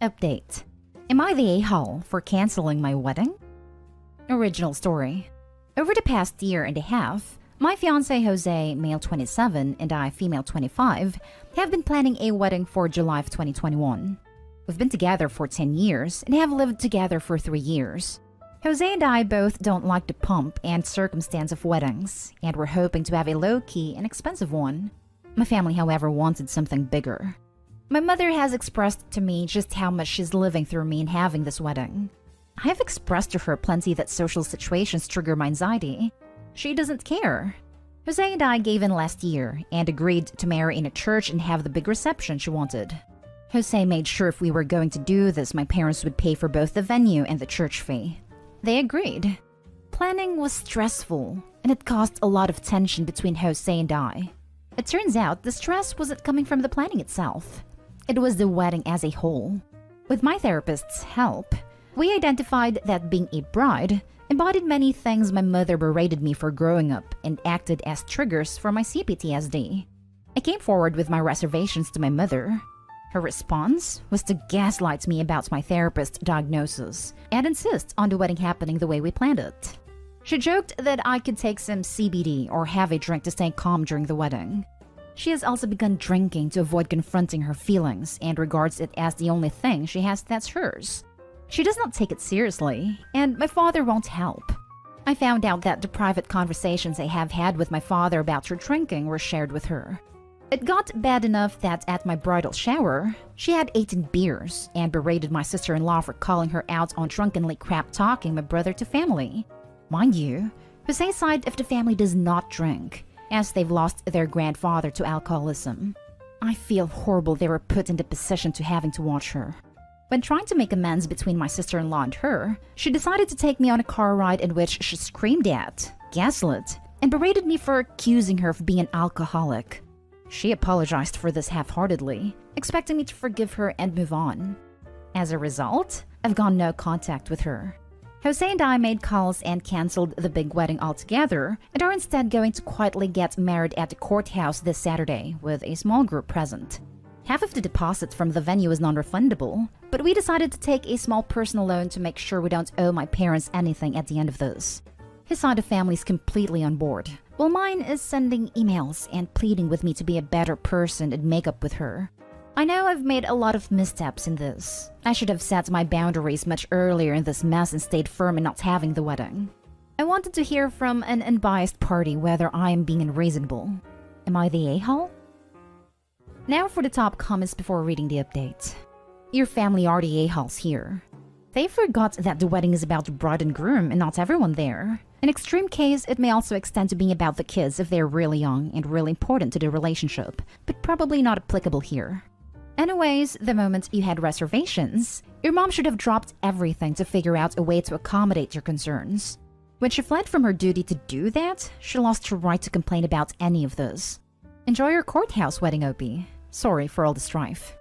Update. Am I the a-hole for canceling my wedding? Original story. Over the past year and a half, my fiancé Jose, male 27, and I, female 25, have been planning a wedding for July of 2021. We've been together for 10 years and have lived together for 3 years. Jose and I both don't like the pomp and circumstance of weddings, and we're hoping to have a low-key and expensive one. My family, however, wanted something bigger. My mother has expressed to me just how much she's living through me in having this wedding. I have expressed to her plenty that social situations trigger my anxiety. She doesn't care. Jose and I gave in last year and agreed to marry in a church and have the big reception she wanted. Jose made sure if we were going to do this, my parents would pay for both the venue and the church fee. They agreed. Planning was stressful, and it caused a lot of tension between Jose and I. It turns out the stress wasn't coming from the planning itself. It was the wedding as a whole. With my therapist's help, we identified that being a bride embodied many things my mother berated me for growing up and acted as triggers for my CPTSD. I came forward with my reservations to my mother. Her response was to gaslight me about my therapist's diagnosis and insist on the wedding happening the way we planned it. She joked that I could take some CBD or have a drink to stay calm during the wedding. She has also begun drinking to avoid confronting her feelings and regards it as the only thing she has that's hers. She does not take it seriously, and my father won't help. I found out that the private conversations I have had with my father about her drinking were shared with her. It got bad enough that at my bridal shower, she had 18 beers and berated my sister-in-law for calling her out on drunkenly crap-talking my brother to family. Mind you, Jose's side of the family does not drink, as they've lost their grandfather to alcoholism. I feel horrible they were put in the position to having to watch her. When trying to make amends between my sister-in-law and her, she decided to take me on a car ride in which she screamed at, gaslit, and berated me for accusing her of being an alcoholic. She apologized for this half-heartedly, expecting me to forgive her and move on. As a result, I've gone no contact with her. Jose and I made calls and canceled the big wedding altogether and are instead going to quietly get married at the courthouse this Saturday with a small group present. Half of the deposit from the venue is non-refundable, but we decided to take a small personal loan to make sure we don't owe my parents anything at the end of this. His side of family is completely on board, while mine is sending emails and pleading with me to be a better person and make up with her. I know I've made a lot of missteps in this. I should have set my boundaries much earlier in this mess and stayed firm in not having the wedding. I wanted to hear from an unbiased party whether I am being unreasonable. Am I the a-hole? Now for the top comments before reading the update. Your family are the a-holes here. They forgot that the wedding is about the bride and groom and not everyone there. In extreme case, it may also extend to being about the kids if they're really young and really important to the relationship, but probably not applicable here. Anyways, the moment you had reservations, your mom should have dropped everything to figure out a way to accommodate your concerns. When she fled from her duty to do that, she lost her right to complain about any of this. Enjoy your courthouse wedding, Opie. Sorry for all the strife.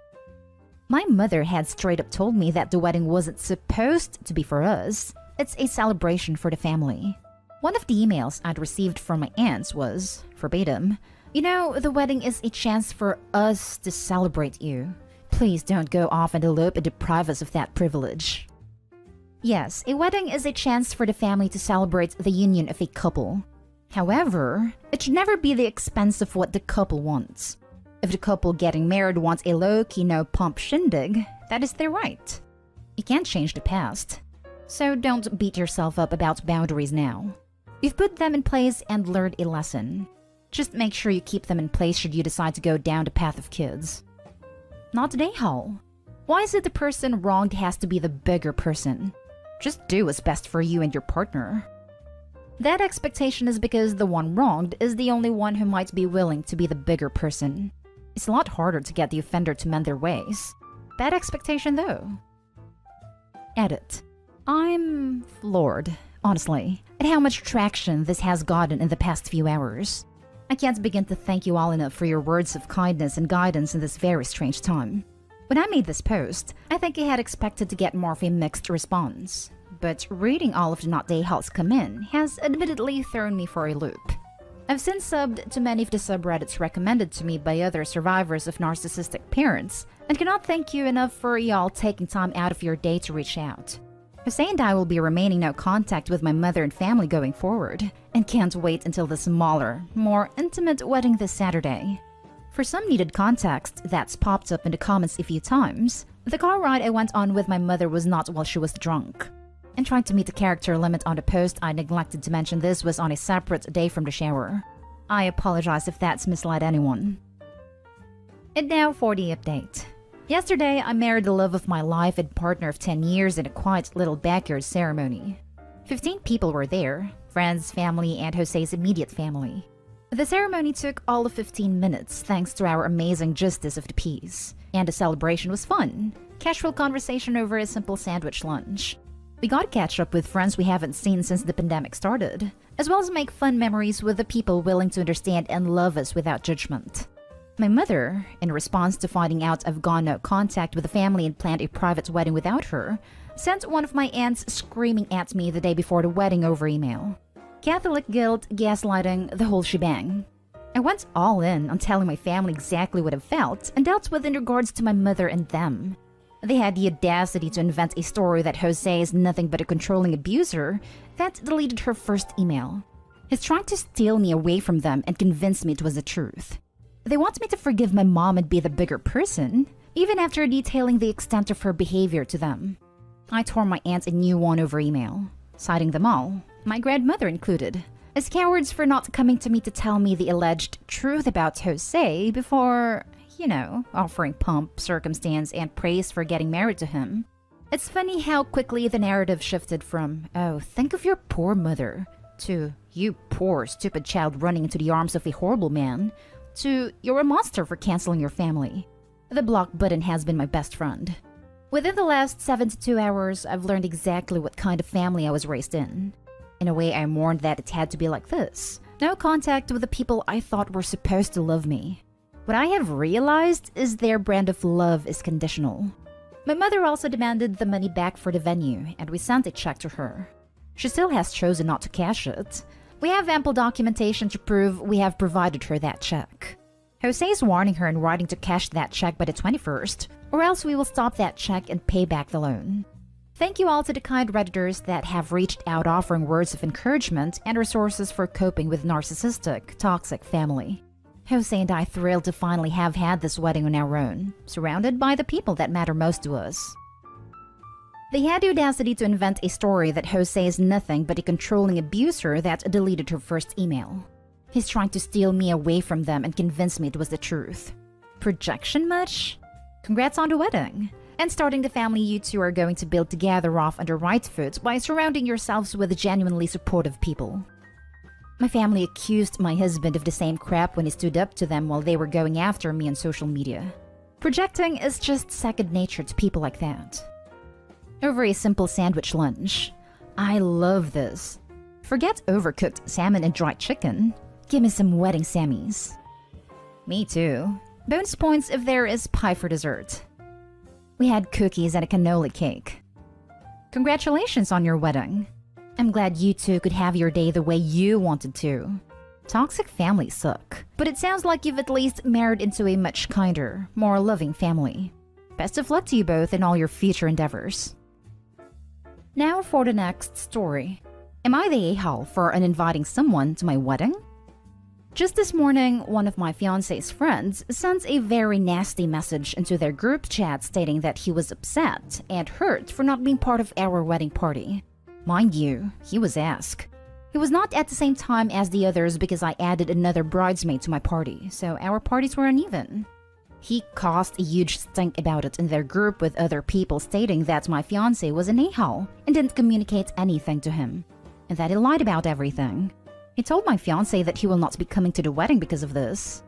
My mother had straight up told me that the wedding wasn't supposed to be for us. It's a celebration for the family. One of the emails I'd received from my aunts was, verbatim, "You know, the wedding is a chance for us to celebrate you. Please don't go off and elope and deprive us of that privilege." Yes, a wedding is a chance for the family to celebrate the union of a couple. However, it should never be the expense of what the couple wants. If the couple getting married wants a low-key, no-pump shindig, that is their right. You can't change the past. So don't beat yourself up about boundaries now. You've put them in place and learned a lesson. Just make sure you keep them in place should you decide to go down the path of kids. Not an a-hole. Why is it the person wronged has to be the bigger person? Just do what's best for you and your partner. That expectation is because the one wronged is the only one who might be willing to be the bigger person. It's a lot harder to get the offender to mend their ways. Bad expectation though. Edit. I'm floored, honestly, at how much traction this has gotten in the past few hours. I can't begin to thank you all enough for your words of kindness and guidance in this very strange time. When I made this post, I think I had expected to get more of a mixed response. But reading all of the not the a-holes come in has admittedly thrown me for a loop. I've since subbed to many of the subreddits recommended to me by other survivors of narcissistic parents, and cannot thank you enough for y'all taking time out of your day to reach out. Jose and I will be remaining no contact with my mother and family going forward, and can't wait until the smaller, more intimate wedding this Saturday. For some needed context that's popped up in the comments a few times, the car ride I went on with my mother was not while she was drunk. In trying to meet the character limit on the post, I neglected to mention this was on a separate day from the shower. I apologize if that's misled anyone. And now for the update. Yesterday, I married the love of my life and partner of 10 years in a quiet little backyard ceremony. 15 people were there, friends, family, and Jose's immediate family. The ceremony took all of 15 minutes thanks to our amazing justice of the peace, and the celebration was fun. Casual conversation over a simple sandwich lunch. We got to catch up with friends we haven't seen since the pandemic started, as well as make fun memories with the people willing to understand and love us without judgment. My mother, in response to finding out I've gone no contact with the family and planned a private wedding without her, sent one of my aunts screaming at me the day before the wedding over email. Catholic guilt, gaslighting, the whole shebang. I went all in on telling my family exactly what I felt and dealt with in regards to my mother and them. They had the audacity to invent a story that Jose is nothing but a controlling abuser that deleted her first email. He's trying to steal me away from them and convince me it was the truth. They want me to forgive my mom and be the bigger person, even after detailing the extent of her behavior to them. I tore my aunt a new one over email, citing them all, my grandmother included, as cowards for not coming to me to tell me the alleged truth about Jose before, offering pomp, circumstance, and praise for getting married to him. It's funny how quickly the narrative shifted from, "Oh, think of your poor mother," to "You poor, stupid child running into the arms of a horrible man," to "You're a monster for canceling your family." The block button has been my best friend. Within the last 72 hours, I've learned exactly what kind of family I was raised in. In a way, I mourned that it had to be like this. No contact with the people I thought were supposed to love me. What I have realized is their brand of love is conditional. My mother also demanded the money back for the venue, and we sent a check to her. She still has chosen not to cash it. We have ample documentation to prove we have provided her that check. Jose is warning her in writing to cash that check by the 21st, or else we will stop that check and pay back the loan. Thank you all to the kind Redditors that have reached out offering words of encouragement and resources for coping with narcissistic, toxic family. Jose and I thrilled to finally have had this wedding on our own, surrounded by the people that matter most to us. They had the audacity to invent a story that Jose is nothing but a controlling abuser that deleted her first email. He's trying to steal me away from them and convince me it was the truth. Projection much? Congrats on the wedding! And starting the family you two are going to build together off on the right foot by surrounding yourselves with genuinely supportive people. My family accused my husband of the same crap when he stood up to them while they were going after me on social media. Projecting is just second nature to people like that. Over a simple sandwich lunch. I love this. Forget overcooked salmon and dried chicken. Give me some wedding Sammies. Me too. Bonus points if there is pie for dessert. We had cookies and a cannoli cake. Congratulations on your wedding. I'm glad you two could have your day the way you wanted to. Toxic families suck, but it sounds like you've at least married into a much kinder, more loving family. Best of luck to you both in all your future endeavors. Now for the next story. Am I the a-hole for uninviting someone to my wedding? Just this morning, one of my fiancé's friends sent a very nasty message into their group chat stating that he was upset and hurt for not being part of our wedding party. Mind you, he was asked. He was not at the same time as the others because I added another bridesmaid to my party, so our parties were uneven. He caused a huge stink about it in their group with other people stating that my fiancé was an a-hole and didn't communicate anything to him, and that he lied about everything. He told my fiancé that he will not be coming to the wedding because of this.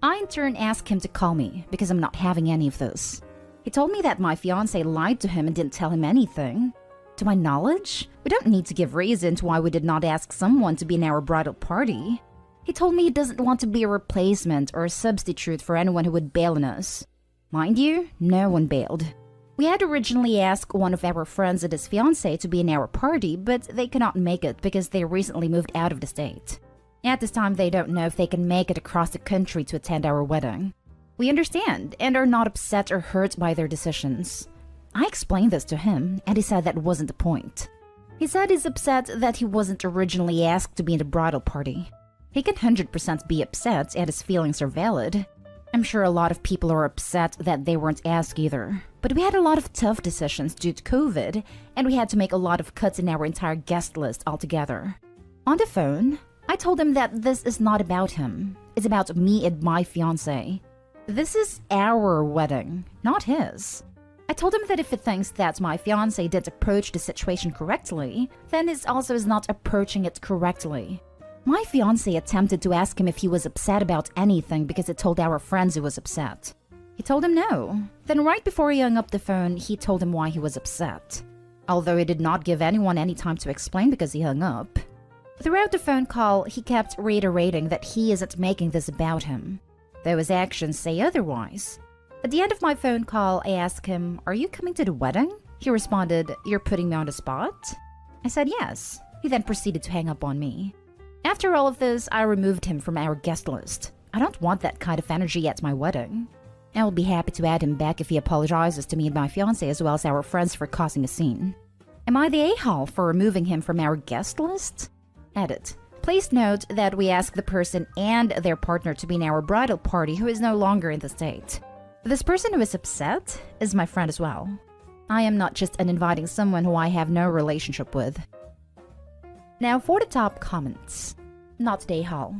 I in turn asked him to call me because I'm not having any of this. He told me that my fiancé lied to him and didn't tell him anything. To my knowledge, we don't need to give reasons why we did not ask someone to be in our bridal party. He told me he doesn't want to be a replacement or a substitute for anyone who would bail on us. Mind you, no one bailed. We had originally asked one of our friends and his fiancé to be in our party, but they could not make it because they recently moved out of the state. At this time, they don't know if they can make it across the country to attend our wedding. We understand and are not upset or hurt by their decisions. I explained this to him, and he said that wasn't the point. He said he's upset that he wasn't originally asked to be in the bridal party. He can 100% be upset, and his feelings are valid. I'm sure a lot of people are upset that they weren't asked either. But we had a lot of tough decisions due to COVID, and we had to make a lot of cuts in our entire guest list altogether. On the phone, I told him that this is not about him. It's about me and my fiancé. This is our wedding, not his. I told him that if he thinks that my fiancé didn't approach the situation correctly, then he also is not approaching it correctly. My fiancé attempted to ask him if he was upset about anything because he told our friends he was upset. He told him no. Then right before he hung up the phone, he told him why he was upset. Although he did not give anyone any time to explain because he hung up. Throughout the phone call, he kept reiterating that he isn't making this about him, though his actions say otherwise. At the end of my phone call, I asked him, "Are you coming to the wedding?" He responded, "You're putting me on the spot?" I said yes. He then proceeded to hang up on me. After all of this, I removed him from our guest list. I don't want that kind of energy at my wedding. I will be happy to add him back if he apologizes to me and my fiancé as well as our friends for causing a scene. Am I the a-hole for removing him from our guest list? Edit. Please note that we asked the person and their partner to be in our bridal party who is no longer in the state. This person who is upset is my friend as well. I am not just uninviting someone who I have no relationship with. Now for the top comments. Not the a-hole.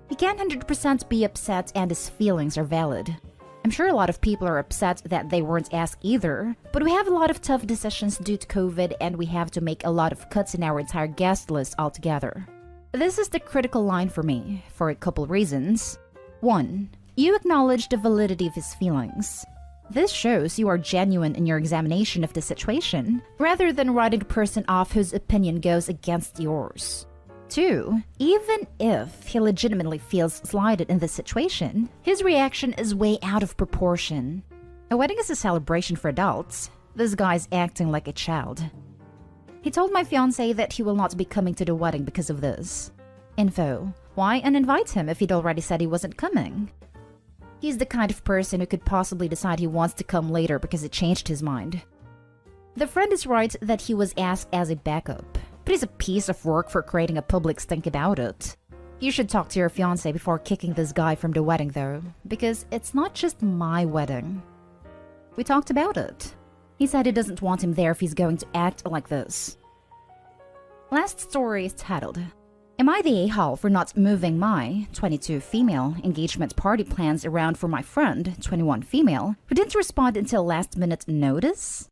He can 100% be upset and his feelings are valid. I'm sure a lot of people are upset that they weren't asked either, but we have a lot of tough decisions due to COVID and we have to make a lot of cuts in our entire guest list altogether. This is the critical line for me, for a couple reasons. 1. You acknowledge the validity of his feelings. This shows you are genuine in your examination of the situation, rather than writing the person off whose opinion goes against yours. 2. Even if he legitimately feels slighted in this situation, his reaction is way out of proportion. A wedding is a celebration for adults. This guy's acting like a child. He told my fiancé that he will not be coming to the wedding because of this. Info. Why uninvite him if he'd already said he wasn't coming? He's the kind of person who could possibly decide he wants to come later because he changed his mind. The friend is right that he was asked as a backup, but he's a piece of work for creating a public stink about it. You should talk to your fiancé before kicking this guy from the wedding though, because it's not just my wedding. We talked about it. He said he doesn't want him there if he's going to act like this. Last story is titled, Am I the a-hole for not moving my 22 female engagement party plans around for my friend, 21 female, who didn't respond until last minute notice?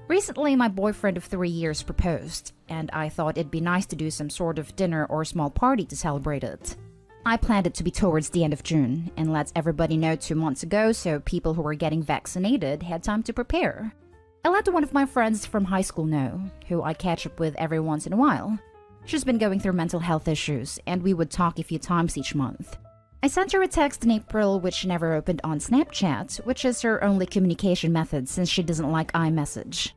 Recently, my boyfriend of 3 years proposed, and I thought it'd be nice to do some sort of dinner or small party to celebrate it. I planned it to be towards the end of June, and let everybody know 2 months ago so people who were getting vaccinated had time to prepare. I let one of my friends from high school know, who I catch up with every once in a while. She's been going through mental health issues, and we would talk a few times each month. I sent her a text in April which she never opened on Snapchat, which is her only communication method since she doesn't like iMessage.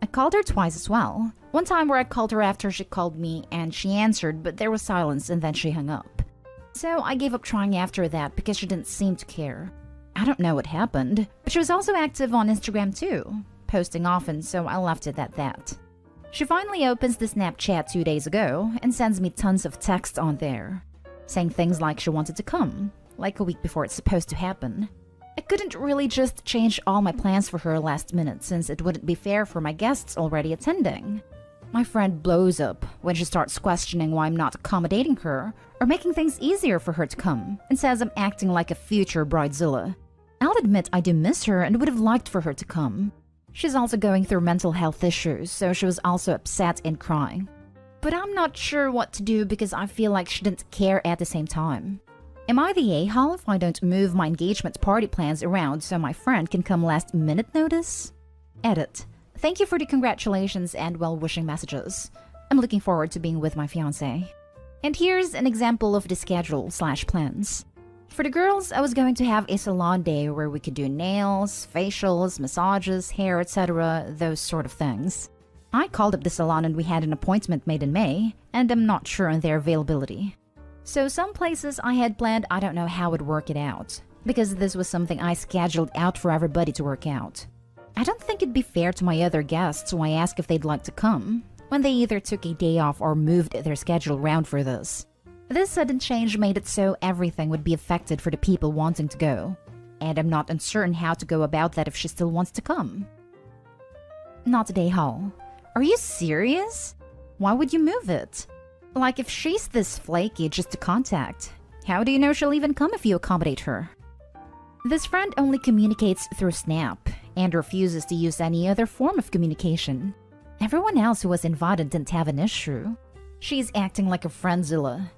I called her twice as well. One time where I called her after she called me and she answered, but there was silence and then she hung up. So I gave up trying after that because she didn't seem to care. I don't know what happened, but she was also active on Instagram too, posting often, so I left it at that. She finally opens the Snapchat 2 days ago and sends me tons of text on there, saying things like she wanted to come, like a week before it's supposed to happen. I couldn't really just change all my plans for her last minute since it wouldn't be fair for my guests already attending. My friend blows up when she starts questioning why I'm not accommodating her or making things easier for her to come and says I'm acting like a future bridezilla. I'll admit I do miss her and would have liked for her to come. She's also going through mental health issues, so she was also upset and crying. But I'm not sure what to do because I feel like she didn't care at the same time. Am I the a-hole if I don't move my engagement party plans around so my friend can come last minute notice? Edit. Thank you for the congratulations and well-wishing messages. I'm looking forward to being with my fiancé. And here's an example of the schedule/plans. For the girls, I was going to have a salon day where we could do nails, facials, massages, hair, etc., those sort of things. I called up the salon and we had an appointment made in May, and I'm not sure on their availability. So some places I had planned, I don't know how would work it out, because this was something I scheduled out for everybody to work out. I don't think it'd be fair to my other guests, so I asked if they'd like to come, when they either took a day off or moved their schedule around for this. This sudden change made it so everything would be affected for the people wanting to go, and I'm not uncertain how to go about that if she still wants to come. Not today, Hall. Are you serious? Why would you move it? Like, if she's this flaky just to contact, how do you know she'll even come if you accommodate her? This friend only communicates through Snap and refuses to use any other form of communication. Everyone else who was invited didn't have an issue. She's acting like a friendzilla.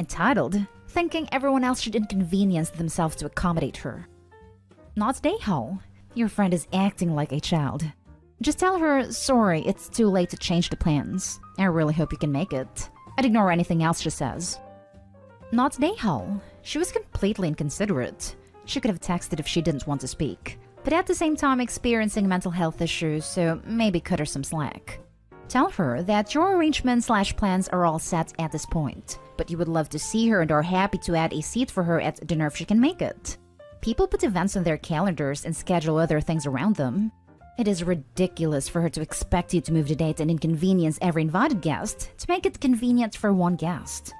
Entitled, thinking everyone else should inconvenience themselves to accommodate her. Not today, Hall. Your friend is acting like a child. Just tell her, sorry, it's too late to change the plans. I really hope you can make it. I'd ignore anything else she says. Not today, Hall. She was completely inconsiderate. She could have texted if she didn't want to speak, but at the same time experiencing mental health issues, so maybe cut her some slack. Tell her that your arrangements/plans are all set at this point, but you would love to see her and are happy to add a seat for her at dinner if she can make it. People put events on their calendars and schedule other things around them. It is ridiculous for her to expect you to move the date and inconvenience every invited guest to make it convenient for one guest.